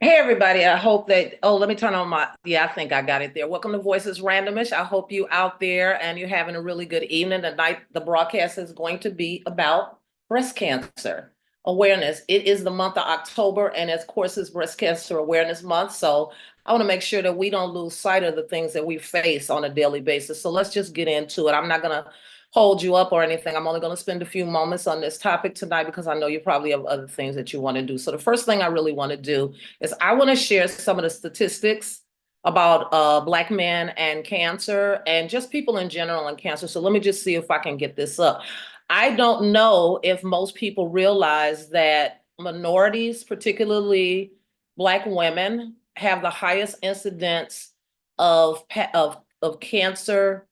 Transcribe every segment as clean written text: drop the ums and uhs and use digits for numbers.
Hey everybody, I hope that, let me turn on I think I got it there. Welcome to Voices Randomish. I hope you out there and you're having a really good evening. Tonight, the broadcast is going to be about breast cancer awareness. It is the month of October, and of course, it's Breast Cancer Awareness Month. So I want to make sure that we don't lose sight of the things that we face on a daily basis. So let's just get into it. I'm not going to hold you up or anything. I'm only going to spend a few moments on this topic tonight because I know you probably have other things that you want to do. So the first thing I really want to do is I want to share some of the statistics about Black men and cancer and just people in general and cancer. So let me just see if I can get this up. I don't know if most people realize that minorities, particularly Black women, have the highest incidence of cancer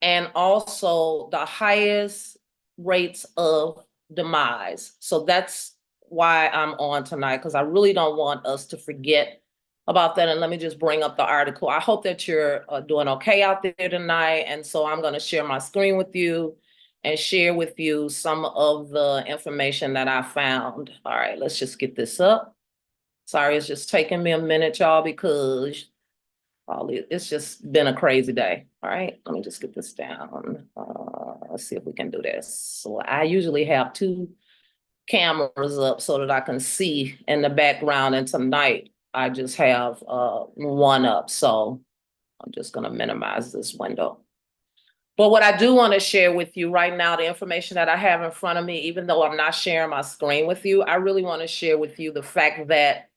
and also the highest rates of demise. So that's why I'm on tonight, because I really don't want us to forget about that. And let me just bring up the article. I hope that you're doing okay out there tonight. And so I'm going to share my screen with you and share with you some of the information that I found. All right, let's just get this up. Sorry, it's just taking me a minute, y'all, because it's just been a crazy day. All right, let me just get this down. Let's see if we can do this. So I usually have two cameras up so that I can see in the background. And tonight I just have one up. So I'm just going to minimize this window. But what I do want to share with you right now, the information that I have in front of me, even though I'm not sharing my screen with you, I really want to share with you the fact that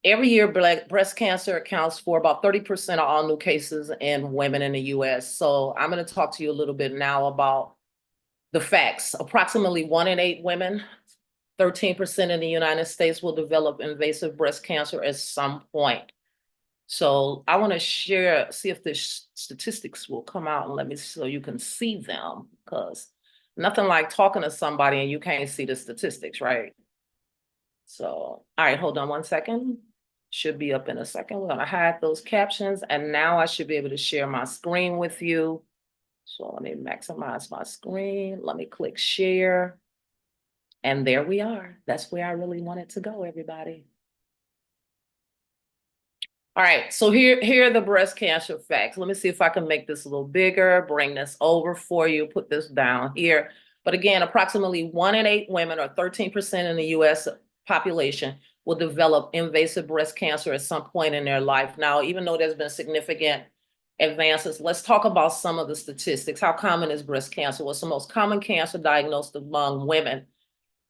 every year, breast cancer accounts for about 30% of all new cases in women in the US. So I'm going to talk to you a little bit now about the facts. Approximately 1 in 8 women, 13% in the United States, will develop invasive breast cancer at some point. So I want to see if the statistics will come out and let me, so you can see them, because nothing like talking to somebody and you can't see the statistics, right? So, all right, hold on one second. Should be up in a second. We're gonna hide those captions, and now I should be able to share my screen with you. So let me maximize my screen. Let me click share. And there we are. That's where I really wanted to go, everybody. All right, so here are the breast cancer facts. Let me see if I can make this a little bigger, bring this over for you, put this down here. But again, approximately 1 in 8 women, or 13% in the US population, will develop invasive breast cancer at some point in their life. Now, even though there's been significant advances, let's talk about some of the statistics. How common is breast cancer? What's the most common cancer diagnosed among women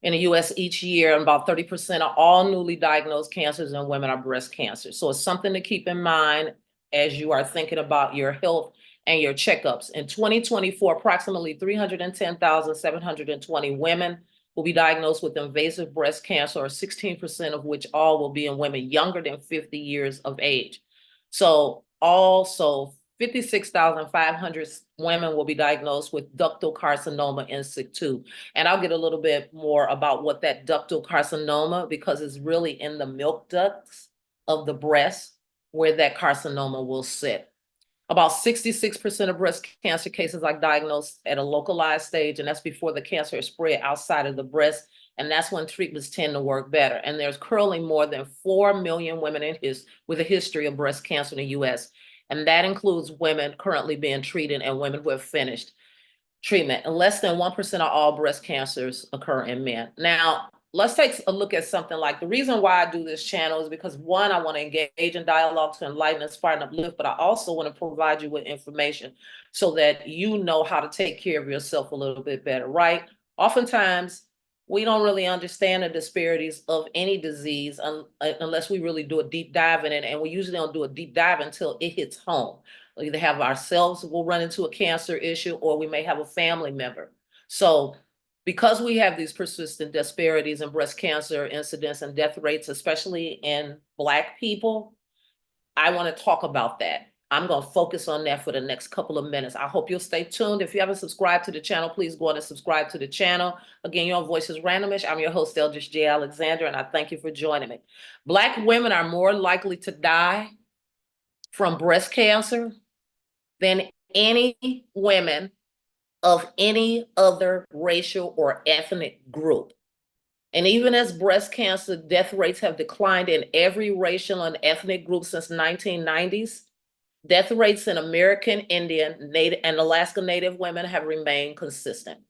in the US each year? And about 30% of all newly diagnosed cancers in women are breast cancer. So it's something to keep in mind as you are thinking about your health and your checkups. In 2024, approximately 310,720 women will be diagnosed with invasive breast cancer, or 16% of which all will be in women younger than 50 years of age. So also 56,500 women will be diagnosed with ductal carcinoma in situ. And I'll get a little bit more about what that ductal carcinoma, because it's really in the milk ducts of the breast where that carcinoma will sit. About 66% of breast cancer cases are diagnosed at a localized stage, and that's before the cancer is spread outside of the breast. And that's when treatments tend to work better. And there's currently more than 4 million women with a history of breast cancer in the US. And that includes women currently being treated and women who have finished treatment. And less than 1% of all breast cancers occur in men. Now, let's take a look at something like, the reason why I do this channel is because, one, I want to engage in dialogue to enlighten, inspire, and uplift, but I also want to provide you with information so that you know how to take care of yourself a little bit better, right? Oftentimes, we don't really understand the disparities of any disease unless we really do a deep dive in it. And we usually don't do a deep dive until it hits home. We'll either have ourselves, we'll run into a cancer issue, or we may have a family member. So because we have these persistent disparities in breast cancer incidence and death rates, especially in Black people, I want to talk about that. I'm going to focus on that for the next couple of minutes. I hope you'll stay tuned. If you haven't subscribed to the channel, please go on and subscribe to the channel. Again, you're on Voices Randomish. I'm your host, Eldridge J. Alexander, and I thank you for joining me. Black women are more likely to die from breast cancer than any women of any other racial or ethnic group. And even as breast cancer death rates have declined in every racial and ethnic group since 1990s, death rates in American Indian, Native, and Alaska Native women have remained consistent.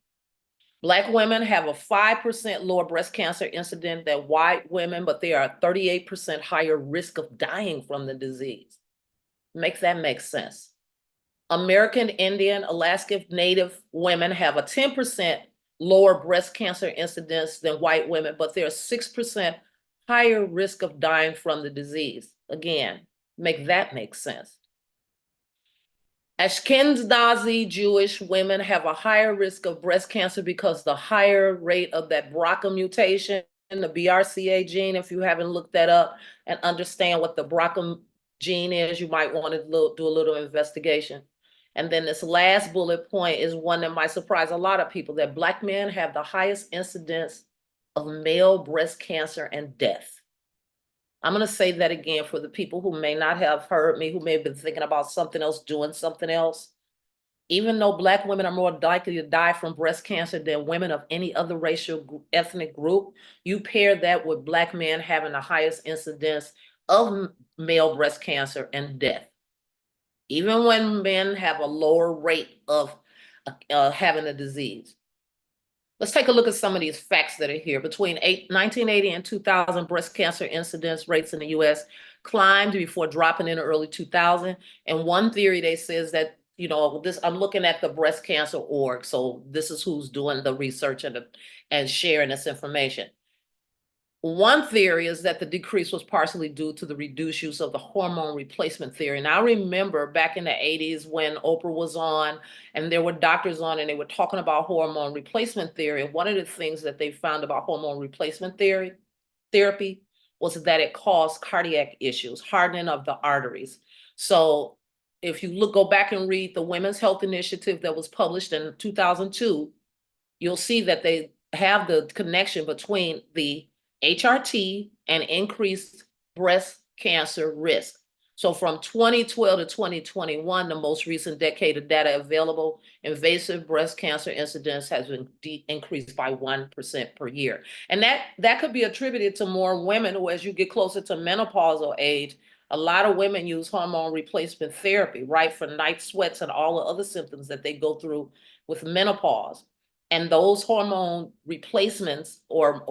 Black women have a 5% lower breast cancer incidence than white women, but they are a 38% higher risk of dying from the disease. Make that make sense. American Indian, Alaska Native women have a 10% lower breast cancer incidence than white women, but they're 6% higher risk of dying from the disease. Again, make that make sense. Ashkenazi Jewish women have a higher risk of breast cancer because the higher rate of that BRCA mutation, the BRCA gene, if you haven't looked that up and understand what the BRCA gene is, you might want to do a little investigation. And then this last bullet point is one that might surprise a lot of people, that Black men have the highest incidence of male breast cancer and death. I'm going to say that again for the people who may not have heard me, who may have been thinking about something else, doing something else. Even though Black women are more likely to die from breast cancer than women of any other racial ethnic group, you pair that with Black men having the highest incidence of male breast cancer and death. Even when men have a lower rate of having the disease. Let's take a look at some of these facts that are here. Between 1980 and 2000, breast cancer incidence rates in the US climbed before dropping in the early 2000. And one theory they says that, you know, this, I'm looking at the breast cancer org. So this is who's doing the research and sharing this information. One theory is that the decrease was partially due to the reduced use of the hormone replacement theory. And I remember back in the 80s when Oprah was on and there were doctors on and they were talking about hormone replacement theory. And one of the things that they found about hormone replacement therapy was that it caused cardiac issues, hardening of the arteries. So if you go back and read the Women's Health Initiative that was published in 2002, you'll see that they have the connection between the HRT and increased breast cancer risk. So from 2012 to 2021, the most recent decade of data available, invasive breast cancer incidence has been increased by 1% per year. And that could be attributed to more women who, as you get closer to menopausal age, a lot of women use hormone replacement therapy, right, for night sweats and all the other symptoms that they go through with menopause. And those hormone replacements or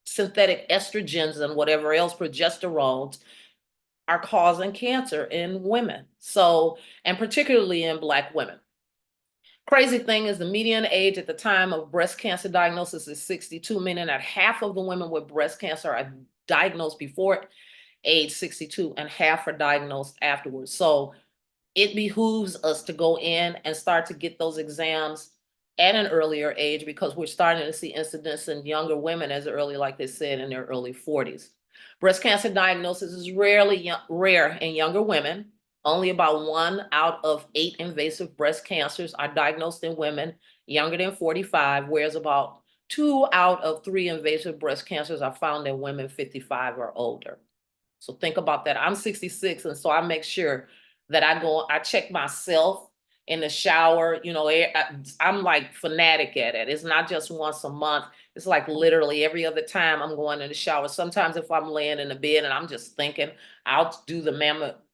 synthetic estrogens and whatever else, progesterones, are causing cancer in women. So, and particularly in Black women. Crazy thing is the median age at the time of breast cancer diagnosis is 62, meaning that half of the women with breast cancer are diagnosed before age 62 and half are diagnosed afterwards. So it behooves us to go in and start to get those exams at an earlier age because we're starting to see incidence in younger women as early, like they said, in their early 40s. Breast cancer diagnosis is rare in younger women. Only about 1 out of 8 invasive breast cancers are diagnosed in women younger than 45, whereas about 2 out of 3 invasive breast cancers are found in women 55 or older. So think about that. I'm 66, and so I make sure that I check myself in the shower. You know, I'm like fanatic at it. It's not just once a month. It's like literally every other time I'm going in the shower. Sometimes if I'm laying in the bed and I'm just thinking, I'll do the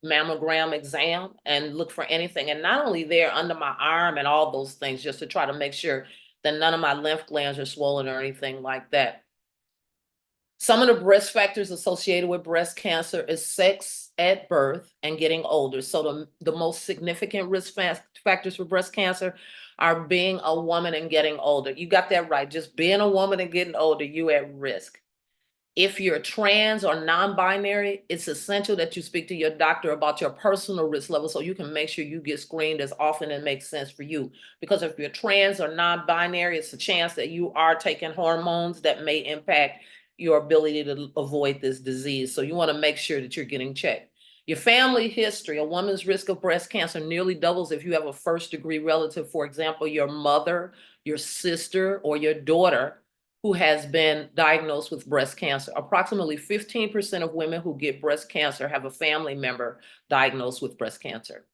mammogram exam and look for anything. And not only there under my arm and all those things, just to try to make sure that none of my lymph glands are swollen or anything like that. Some of the risk factors associated with breast cancer is sex at birth and getting older. So the most significant risk factors for breast cancer are being a woman and getting older. You got that right. Just being a woman and getting older, you at risk. If you're trans or non-binary, it's essential that you speak to your doctor about your personal risk level so you can make sure you get screened as often as makes sense for you. Because if you're trans or non-binary, it's a chance that you are taking hormones that may impact your ability to avoid this disease. So you want to make sure that you're getting checked. Your family history, a woman's risk of breast cancer nearly doubles if you have a first-degree relative, for example, your mother, your sister, or your daughter who has been diagnosed with breast cancer. Approximately 15% of women who get breast cancer have a family member diagnosed with breast cancer.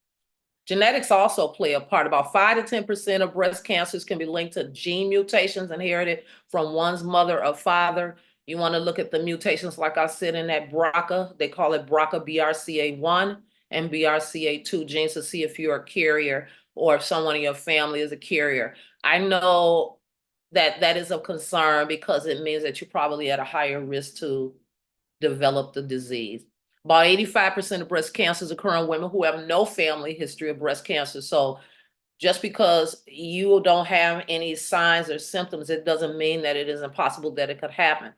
Genetics also play a part. About 5 to 10% of breast cancers can be linked to gene mutations inherited from one's mother or father. You want to look at the mutations, like I said, in that BRCA. They call it BRCA BRCA1 and BRCA2 genes to see if you're a carrier or if someone in your family is a carrier. I know that that is of concern because it means that you're probably at a higher risk to develop the disease. About 85% of breast cancers occur in women who have no family history of breast cancer. So just because you don't have any signs or symptoms, it doesn't mean that it is impossible that it could happen.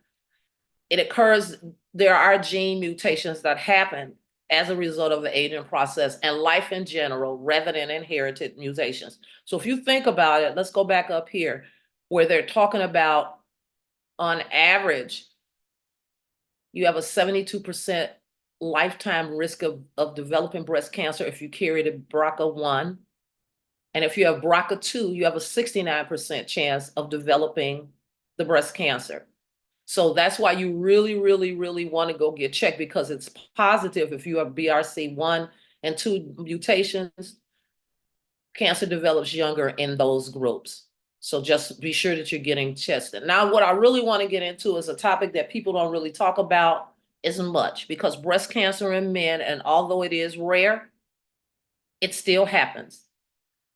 It occurs, there are gene mutations that happen as a result of the aging process and life in general, rather than inherited mutations. So if you think about it, let's go back up here where they're talking about, on average, you have a 72% lifetime risk of developing breast cancer if you carry the BRCA1. And if you have BRCA2, you have a 69% chance of developing the breast cancer. So that's why you really, really, really want to go get checked, because it's positive if you have BRCA1 and 2 mutations, cancer develops younger in those groups. So just be sure that you're getting tested. Now, what I really want to get into is a topic that people don't really talk about as much, because breast cancer in men, and although it is rare, it still happens.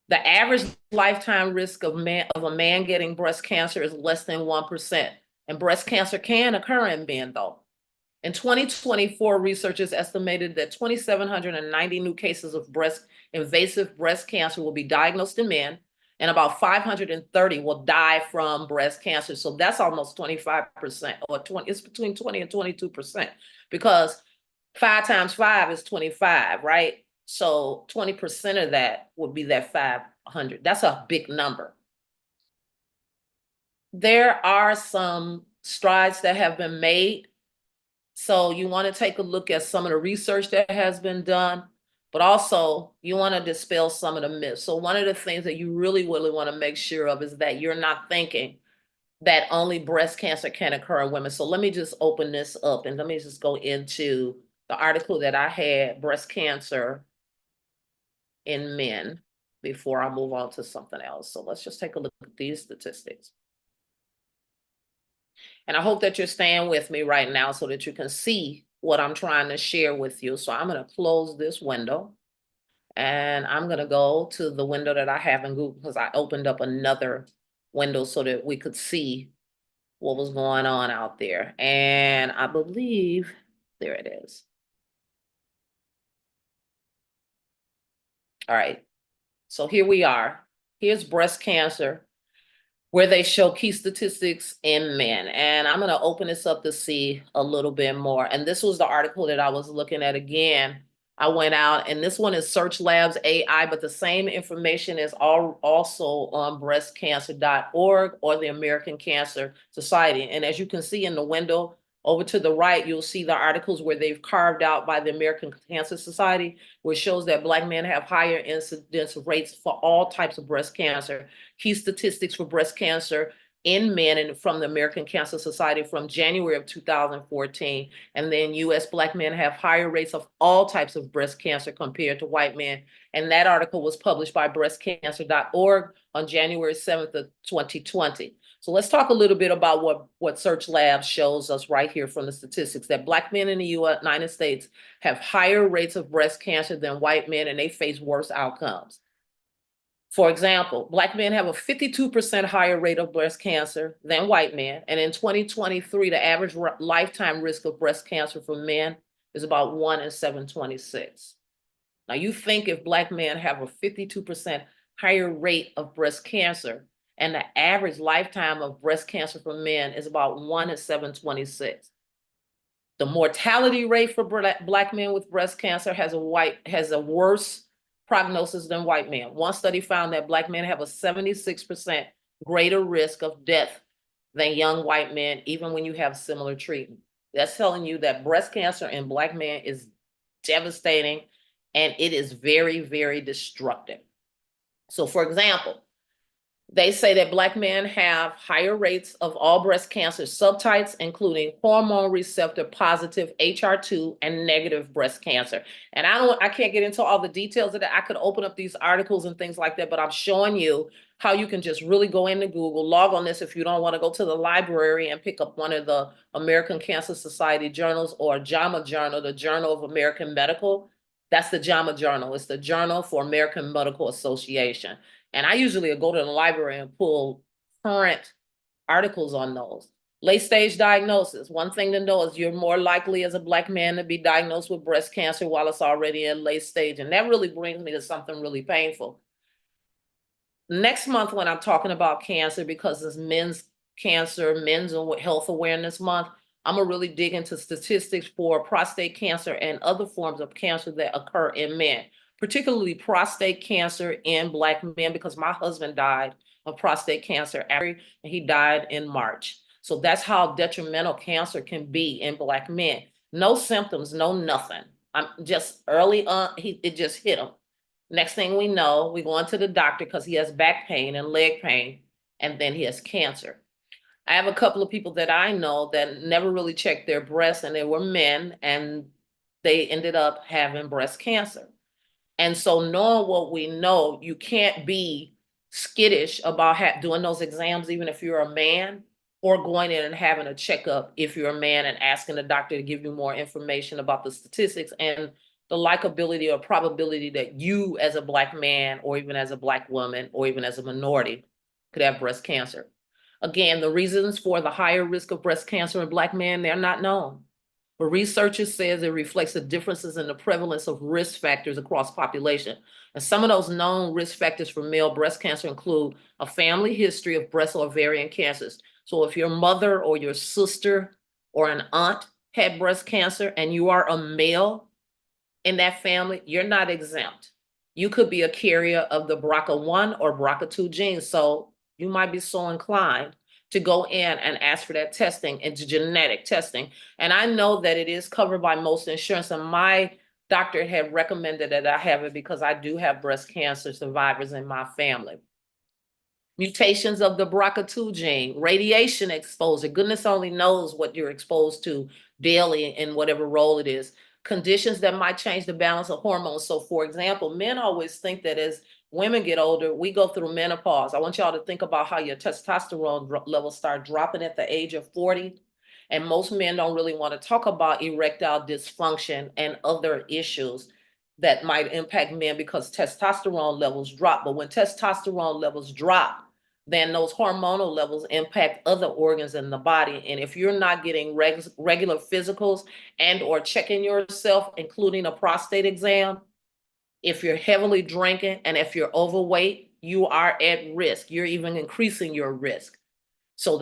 The average lifetime risk of a man getting breast cancer is less than 1%. And breast cancer can occur in men, though. In 2024, researchers estimated that 2,790 new cases of invasive breast cancer will be diagnosed in men, and about 530 will die from breast cancer. So that's almost 25%, or 20, it's between 20 and 22%, because 5 times 5 is 25, right? So 20% of that would be that 500. That's a big number. There are some strides that have been made. So you want to take a look at some of the research that has been done, but also you want to dispel some of the myths. So one of the things that you really, really want to make sure of is that you're not thinking that only breast cancer can occur in women. So let me just open this up and let me just go into the article that I had, breast cancer in men, before I move on to something else. So let's just take a look at these statistics. And I hope that you're staying with me right now so that you can see what I'm trying to share with you. So I'm going to close this window and I'm going to go to the window that I have in Google, because I opened up another window so that we could see what was going on out there. And I believe there it is. All right. So here we are. Here's breast cancer, where they show key statistics in men. And I'm going to open this up to see a little bit more. And this was the article that I was looking at again. I went out, and this one is Search Labs AI, but the same information is also on breastcancer.org or the American Cancer Society. And as you can see in the window over to the right, you'll see the articles where they've carved out by the American Cancer Society, which shows that Black men have higher incidence rates for all types of breast cancer. Key statistics for breast cancer in men, and from the American Cancer Society from January of 2014. And then US Black men have higher rates of all types of breast cancer compared to white men. And that article was published by breastcancer.org on January 7th of 2020. So let's talk a little bit about what Search Labs shows us right here from the statistics, that Black men in the United States have higher rates of breast cancer than white men, and they face worse outcomes. For example, Black men have a 52% higher rate of breast cancer than white men. And in 2023, the average lifetime risk of breast cancer for men is about 1 in 726. Now, you think if Black men have a 52% higher rate of breast cancer, and the average lifetime of breast cancer for men is about 1 in 726. The mortality rate for Black men with breast cancer has a worse prognosis than white men. One study found that Black men have a 76% greater risk of death than young white men, even when you have similar treatment. That's telling you that breast cancer in Black men is devastating, and it is very, very destructive. So for example, They say that Black men have higher rates of all breast cancer subtypes, including hormone receptor positive HR2 and negative breast cancer. And I can't get into all the details of that. I could open up these articles and things like that, but I'm showing you how you can just really go into Google, log on this if you don't want to go to the library and pick up one of the American Cancer Society journals or JAMA Journal, the Journal of American Medical. That's the JAMA Journal. It's the Journal for American Medical Association. And I usually go to the library and pull current articles on those. Late stage diagnosis. One thing to know is you're more likely as a Black man to be diagnosed with breast cancer while it's already in late stage. And that really brings me to something really painful. Next month, when I'm talking about cancer, because it's men's cancer, men's health awareness month, I'm gonna really dig into statistics for prostate cancer and other forms of cancer that occur in men, particularly prostate cancer in Black men, because my husband died of prostate cancer and he died in March. So that's how detrimental cancer can be in Black men. No symptoms, no nothing. I'm just early on, it just hit him. Next thing we know, we go into the doctor because he has back pain and leg pain, and then he has cancer. I have a couple of people that I know that never really checked their breasts, and they were men, and they ended up having breast cancer. And so knowing what we know, you can't be skittish about doing those exams, even if you're a man, or going in and having a checkup if you're a man and asking the doctor to give you more information about the statistics and the likability or probability that you as a Black man or even as a Black woman or even as a minority could have breast cancer. Again, the reasons for the higher risk of breast cancer in Black men, they're not known. But researchers says it reflects the differences in the prevalence of risk factors across population. And some of those known risk factors for male breast cancer include a family history of breast or ovarian cancers. So if your mother or your sister or an aunt had breast cancer and you are a male in that family, you're not exempt. You could be a carrier of the BRCA1 or BRCA2 genes. So you might be so inclined to go in and ask for that testing. It's genetic testing. And I know that it is covered by most insurance. And my doctor had recommended that I have it because I do have breast cancer survivors in my family. Mutations of the BRCA2 gene, radiation exposure. Goodness only knows what you're exposed to daily in whatever role it is. Conditions that might change the balance of hormones. So for example, men always think that as women get older, we go through menopause. I want y'all to think about how your testosterone levels start dropping at the age of 40. And most men don't really want to talk about erectile dysfunction and other issues that might impact men because testosterone levels drop. But when testosterone levels drop, then those hormonal levels impact other organs in the body. And if you're not getting regular physicals and or checking yourself, including a prostate exam, if you're heavily drinking and if you're overweight, you are at risk. You're even increasing your risk. So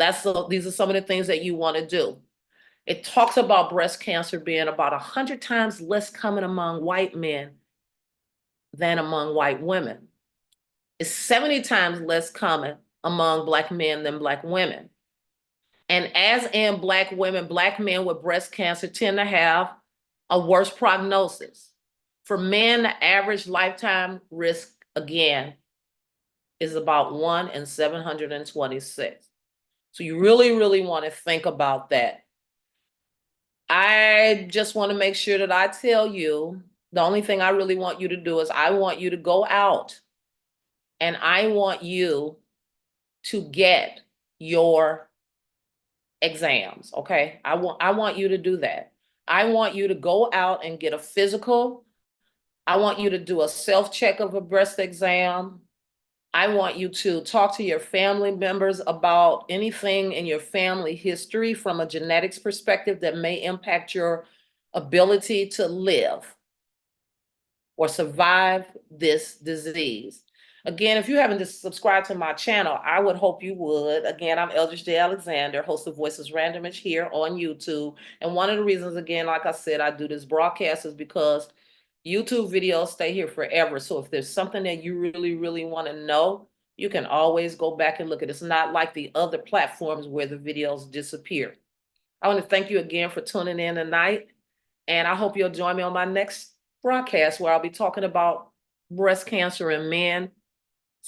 these are some of the things that you want to do. It talks about breast cancer being about 100 times less common among white men than among white women. It's 70 times less common among Black men than Black women. And as in Black women, Black men with breast cancer tend to have a worse prognosis. For men, the average lifetime risk, again, is about 1 in 726. So you really, really want to think about that. I just want to make sure that I tell you, the only thing I really want you to do is I want you to go out and I want you to get your exams, okay? I want you to do that. I want you to go out and get a physical. I want you to do a self-check of a breast exam. I want you to talk to your family members about anything in your family history from a genetics perspective that may impact your ability to live or survive this disease. Again, if you haven't subscribed to my channel, I would hope you would. Again, I'm Eldridge J. Alexander, host of Voices Randomness here on YouTube. And one of the reasons, again, like I said, I do this broadcast is because YouTube videos stay here forever. So if there's something that you really, really want to know, you can always go back and look at it. It's not like the other platforms where the videos disappear. I want to thank you again for tuning in tonight. And I hope you'll join me on my next broadcast where I'll be talking about breast cancer in men,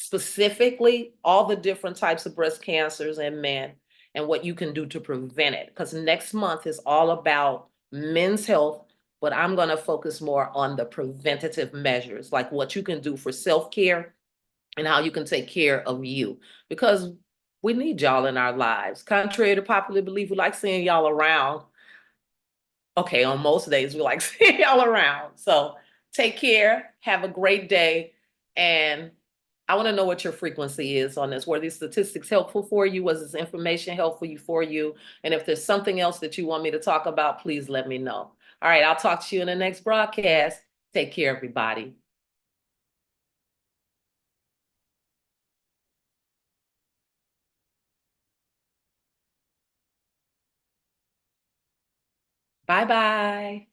specifically all the different types of breast cancers in men and what you can do to prevent it. Because next month is all about men's health, but I'm going to focus more on the preventative measures, like what you can do for self-care and how you can take care of you. Because we need y'all in our lives. Contrary to popular belief, we like seeing y'all around. Okay, on most days, we like seeing y'all around. So take care, have a great day, and I want to know what your frequency is on this. Were these statistics helpful for you? Was this information helpful for you? And if there's something else that you want me to talk about, please let me know. All right, I'll talk to you in the next broadcast. Take care, everybody. Bye-bye.